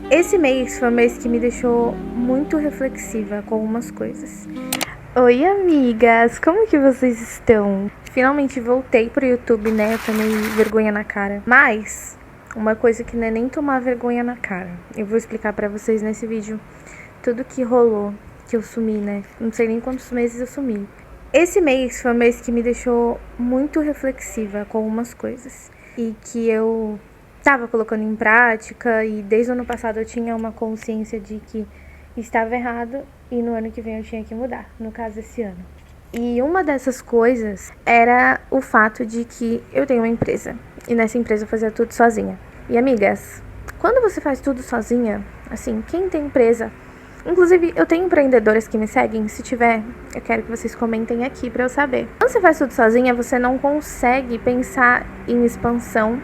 Esse mês foi um mês que me deixou muito reflexiva com algumas coisas. Oi, amigas! Como que vocês estão? Finalmente voltei pro YouTube, né? Eu tomei vergonha na cara. Mas, uma coisa que não é nem tomar vergonha na cara. Eu vou explicar pra vocês nesse vídeo tudo que rolou, que eu sumi, né? Não sei nem quantos meses eu sumi. Esse mês foi um mês que me deixou muito reflexiva com algumas coisas. E que eu estava colocando em prática, e desde o ano passado eu tinha uma consciência de que estava errado e no ano que vem eu tinha que mudar, no caso esse ano. E uma dessas coisas era o fato de que eu tenho uma empresa e nessa empresa eu fazia tudo sozinha. E amigas, quando você faz tudo sozinha, assim, quem tem empresa, inclusive eu tenho empreendedoras que me seguem, se tiver, eu quero que vocês comentem aqui pra eu saber. Quando você faz tudo sozinha, você não consegue pensar em expansão,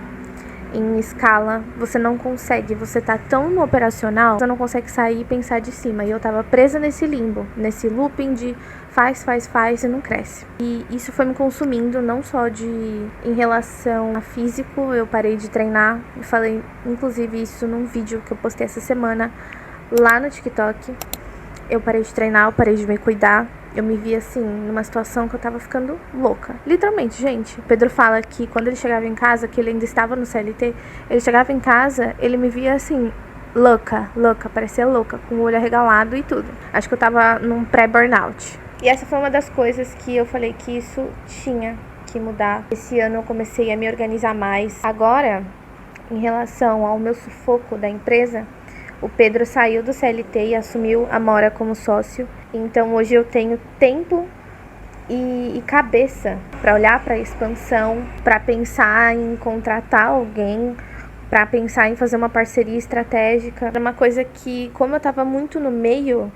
em escala, você não consegue, você tá tão no operacional, você não consegue sair e pensar de cima. E eu tava presa nesse limbo, nesse looping de faz e não cresce. E isso foi me consumindo, não só em relação a físico, eu parei de treinar, eu falei inclusive isso num vídeo que eu postei essa semana lá no TikTok. Eu parei de treinar, eu parei de me cuidar. Eu me vi assim, numa situação que eu tava ficando louca. Literalmente, gente. O Pedro fala que quando ele chegava em casa, que ele ainda estava no CLT, ele chegava em casa, ele me via assim, louca, parecia louca, com o olho arregalado e tudo. Acho que eu tava num pré-burnout. E essa foi uma das coisas que eu falei que isso tinha que mudar. Esse ano eu comecei a me organizar mais. Agora, em relação ao meu sufoco da empresa, o Pedro saiu do CLT e assumiu a Mora como sócio. Então hoje eu tenho tempo e cabeça para olhar para a expansão, para pensar em contratar alguém, para pensar em fazer uma parceria estratégica. Era uma coisa que, como eu estava muito no meio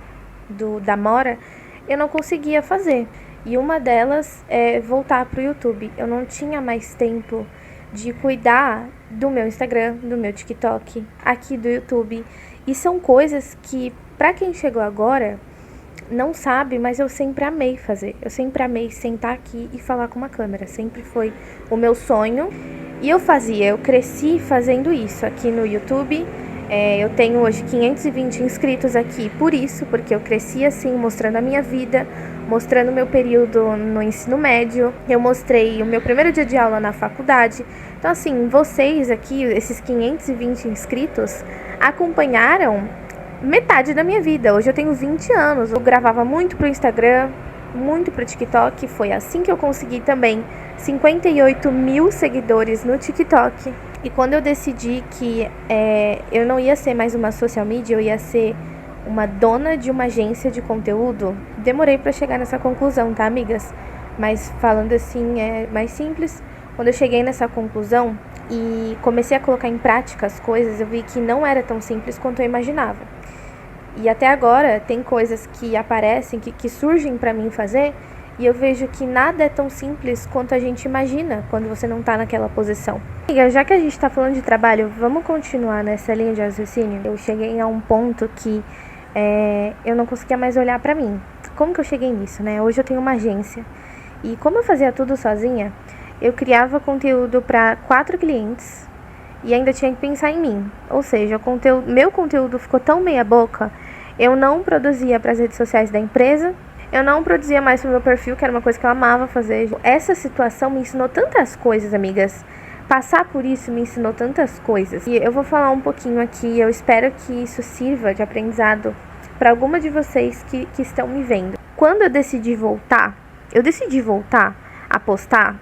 da Mora, eu não conseguia fazer. E uma delas é voltar para o YouTube. Eu não tinha mais tempo de cuidar do meu Instagram, do meu TikTok, aqui do YouTube. E são coisas que, para quem chegou agora, não sabe, mas eu sempre amei fazer. Eu sempre amei sentar aqui e falar com uma câmera. Sempre foi o meu sonho. E eu cresci fazendo isso aqui no YouTube. Eu tenho hoje 520 inscritos aqui por isso, porque eu cresci assim, mostrando a minha vida, mostrando o meu período no ensino médio. Eu mostrei o meu primeiro dia de aula na faculdade. Então, assim, vocês aqui, esses 520 inscritos, acompanharam metade da minha vida. Hoje eu tenho 20 anos. Eu gravava muito pro Instagram, muito pro TikTok. Foi assim que eu consegui também 58 mil seguidores no TikTok. E quando eu decidi que eu não ia ser mais uma social media, eu ia ser uma dona de uma agência de conteúdo, demorei pra chegar nessa conclusão, tá, amigas? Mas falando assim, é mais simples. Quando eu cheguei nessa conclusão e comecei a colocar em prática as coisas, eu vi que não era tão simples quanto eu imaginava. E até agora tem coisas que aparecem, que surgem pra mim fazer, e eu vejo que nada é tão simples quanto a gente imagina quando você não tá naquela posição. Amiga, já que a gente tá falando de trabalho, vamos continuar nessa linha de raciocínio? Eu cheguei a um ponto que eu não conseguia mais olhar pra mim. Como que eu cheguei nisso, né? Hoje eu tenho uma agência. E como eu fazia tudo sozinha, eu criava conteúdo para 4 clientes e ainda tinha que pensar em mim. Ou seja, meu conteúdo ficou tão meia boca, eu não produzia para as redes sociais da empresa, eu não produzia mais pro meu perfil, que era uma coisa que eu amava fazer. Essa situação me ensinou tantas coisas, amigas. Passar por isso me ensinou tantas coisas. E eu vou falar um pouquinho aqui, eu espero que isso sirva de aprendizado para alguma de vocês que estão me vendo. Quando eu decidi voltar a postar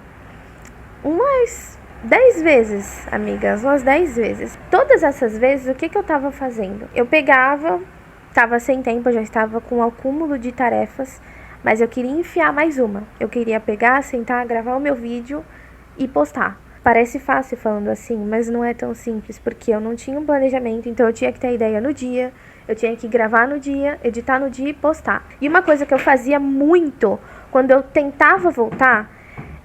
umas 10 vezes, amigas, umas 10 vezes. Todas essas vezes, o que eu tava fazendo? Eu tava sem tempo, eu já estava com um acúmulo de tarefas, mas eu queria enfiar mais uma. Eu queria pegar, sentar, gravar o meu vídeo e postar. Parece fácil falando assim, mas não é tão simples, porque eu não tinha um planejamento, então eu tinha que ter a ideia no dia, eu tinha que gravar no dia, editar no dia e postar. E uma coisa que eu fazia muito quando eu tentava voltar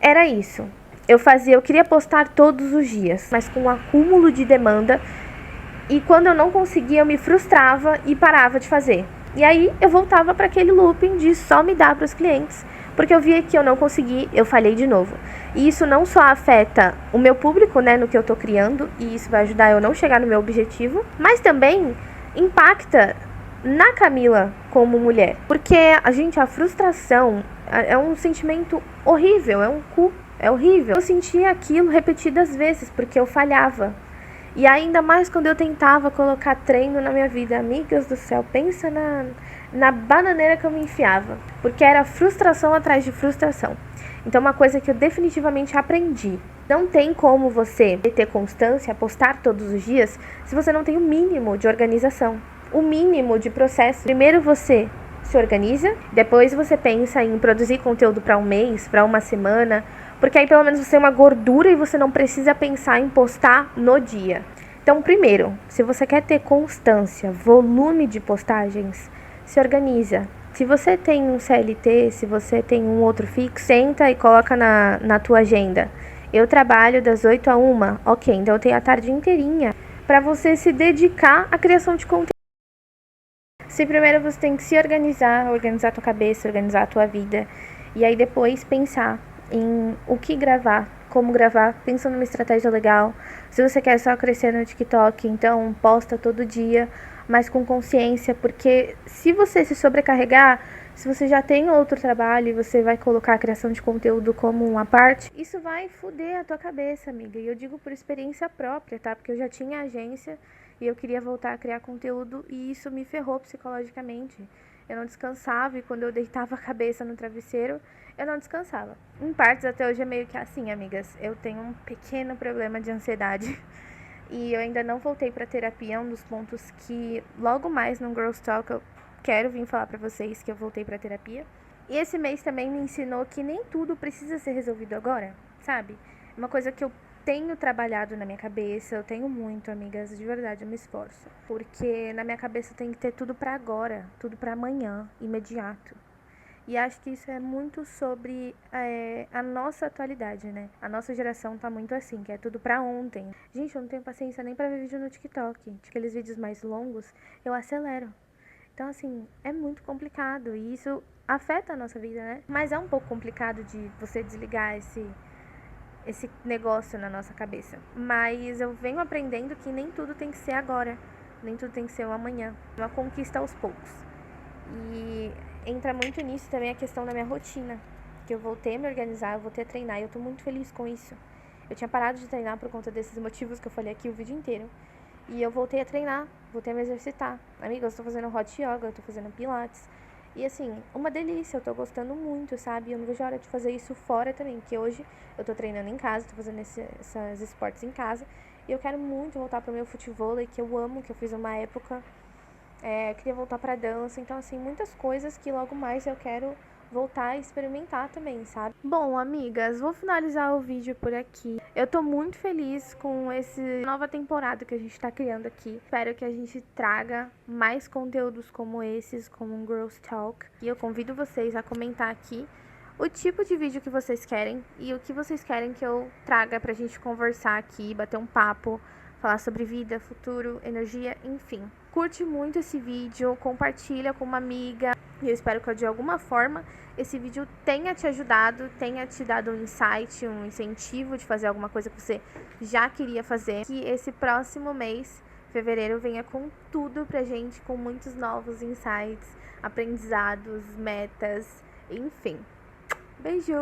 era isso. Eu queria postar todos os dias, mas com um acúmulo de demanda, e quando eu não conseguia, eu me frustrava e parava de fazer. E aí eu voltava para aquele looping de só me dar para os clientes, porque eu via que eu não consegui, eu falhei de novo. E isso não só afeta o meu público, né, no que eu tô criando, e isso vai ajudar eu não chegar no meu objetivo, mas também impacta na Camila como mulher. Porque a frustração é um sentimento horrível, é horrível. Eu sentia aquilo repetidas vezes, porque eu falhava. E ainda mais quando eu tentava colocar treino na minha vida. Amigas do céu, pensa na bananeira que eu me enfiava. Porque era frustração atrás de frustração. Então, uma coisa que eu definitivamente aprendi. Não tem como você ter constância, postar todos os dias, se você não tem o mínimo de organização. O mínimo de processo. Primeiro você se organiza, depois você pensa em produzir conteúdo para um mês, para uma semana, porque aí pelo menos você tem uma gordura e você não precisa pensar em postar no dia. Então, primeiro, se você quer ter constância, volume de postagens, se organiza. Se você tem um CLT, se você tem um outro fixo, senta e coloca na tua agenda. Eu trabalho das 8 a 1, ok, então eu tenho a tarde inteirinha para você se dedicar à criação de conteúdo. Se primeiro você tem que se organizar a tua cabeça, organizar a tua vida, e aí depois pensar em o que gravar, como gravar, pensa numa estratégia legal. Se você quer só crescer no TikTok, então posta todo dia, mas com consciência, porque se você se sobrecarregar, se você já tem outro trabalho e você vai colocar a criação de conteúdo como uma parte, isso vai foder a tua cabeça, amiga. E eu digo por experiência própria, tá? Porque eu já tinha agência e eu queria voltar a criar conteúdo e isso me ferrou psicologicamente. Eu não descansava e quando eu deitava a cabeça no travesseiro, eu não descansava. Em partes até hoje é meio que assim, amigas. Eu tenho um pequeno problema de ansiedade e eu ainda não voltei pra terapia. É um dos pontos que logo mais no Girls Talk eu quero vir falar pra vocês que eu voltei pra terapia. E esse mês também me ensinou que nem tudo precisa ser resolvido agora, sabe? Uma coisa que eu tenho trabalhado na minha cabeça, eu tenho muito, amigas, de verdade, eu me esforço. Porque na minha cabeça tem que ter tudo pra agora, tudo pra amanhã, imediato. E acho que isso é muito sobre a nossa atualidade, né? A nossa geração tá muito assim, que é tudo pra ontem. Gente, eu não tenho paciência nem pra ver vídeo no TikTok. Aqueles vídeos mais longos, eu acelero. Então, assim, é muito complicado e isso afeta a nossa vida, né? Mas é um pouco complicado de você desligar esse negócio na nossa cabeça. Mas eu venho aprendendo que nem tudo tem que ser agora, nem tudo tem que ser o amanhã. Uma conquista aos poucos. E entra muito nisso também a questão da minha rotina, que eu voltei a me organizar, eu voltei a treinar e eu tô muito feliz com isso. Eu tinha parado de treinar por conta desses motivos que eu falei aqui o vídeo inteiro. E eu voltei a treinar, voltei a me exercitar. Amiga, eu tô fazendo hot yoga, eu tô fazendo pilates. E assim, uma delícia, eu tô gostando muito, sabe? Eu não vejo a hora de fazer isso fora também, porque hoje eu tô treinando em casa, tô fazendo esses esportes em casa. E eu quero muito voltar pro meu futevôlei, que eu amo, que eu fiz uma época. Eu queria voltar pra dança, então assim, muitas coisas que logo mais eu quero voltar a experimentar também, sabe? Bom, amigas, vou finalizar o vídeo por aqui. Eu tô muito feliz com essa nova temporada que a gente tá criando aqui. Espero que a gente traga mais conteúdos como esses, como um Girls Talk. E eu convido vocês a comentar aqui o tipo de vídeo que vocês querem e o que vocês querem que eu traga pra gente conversar aqui, bater um papo, falar sobre vida, futuro, energia, enfim. Curte muito esse vídeo, compartilha com uma amiga. E eu espero que de alguma forma esse vídeo tenha te ajudado, tenha te dado um insight, um incentivo de fazer alguma coisa que você já queria fazer. Que esse próximo mês, fevereiro, venha com tudo pra gente, com muitos novos insights, aprendizados, metas, enfim. Beijo!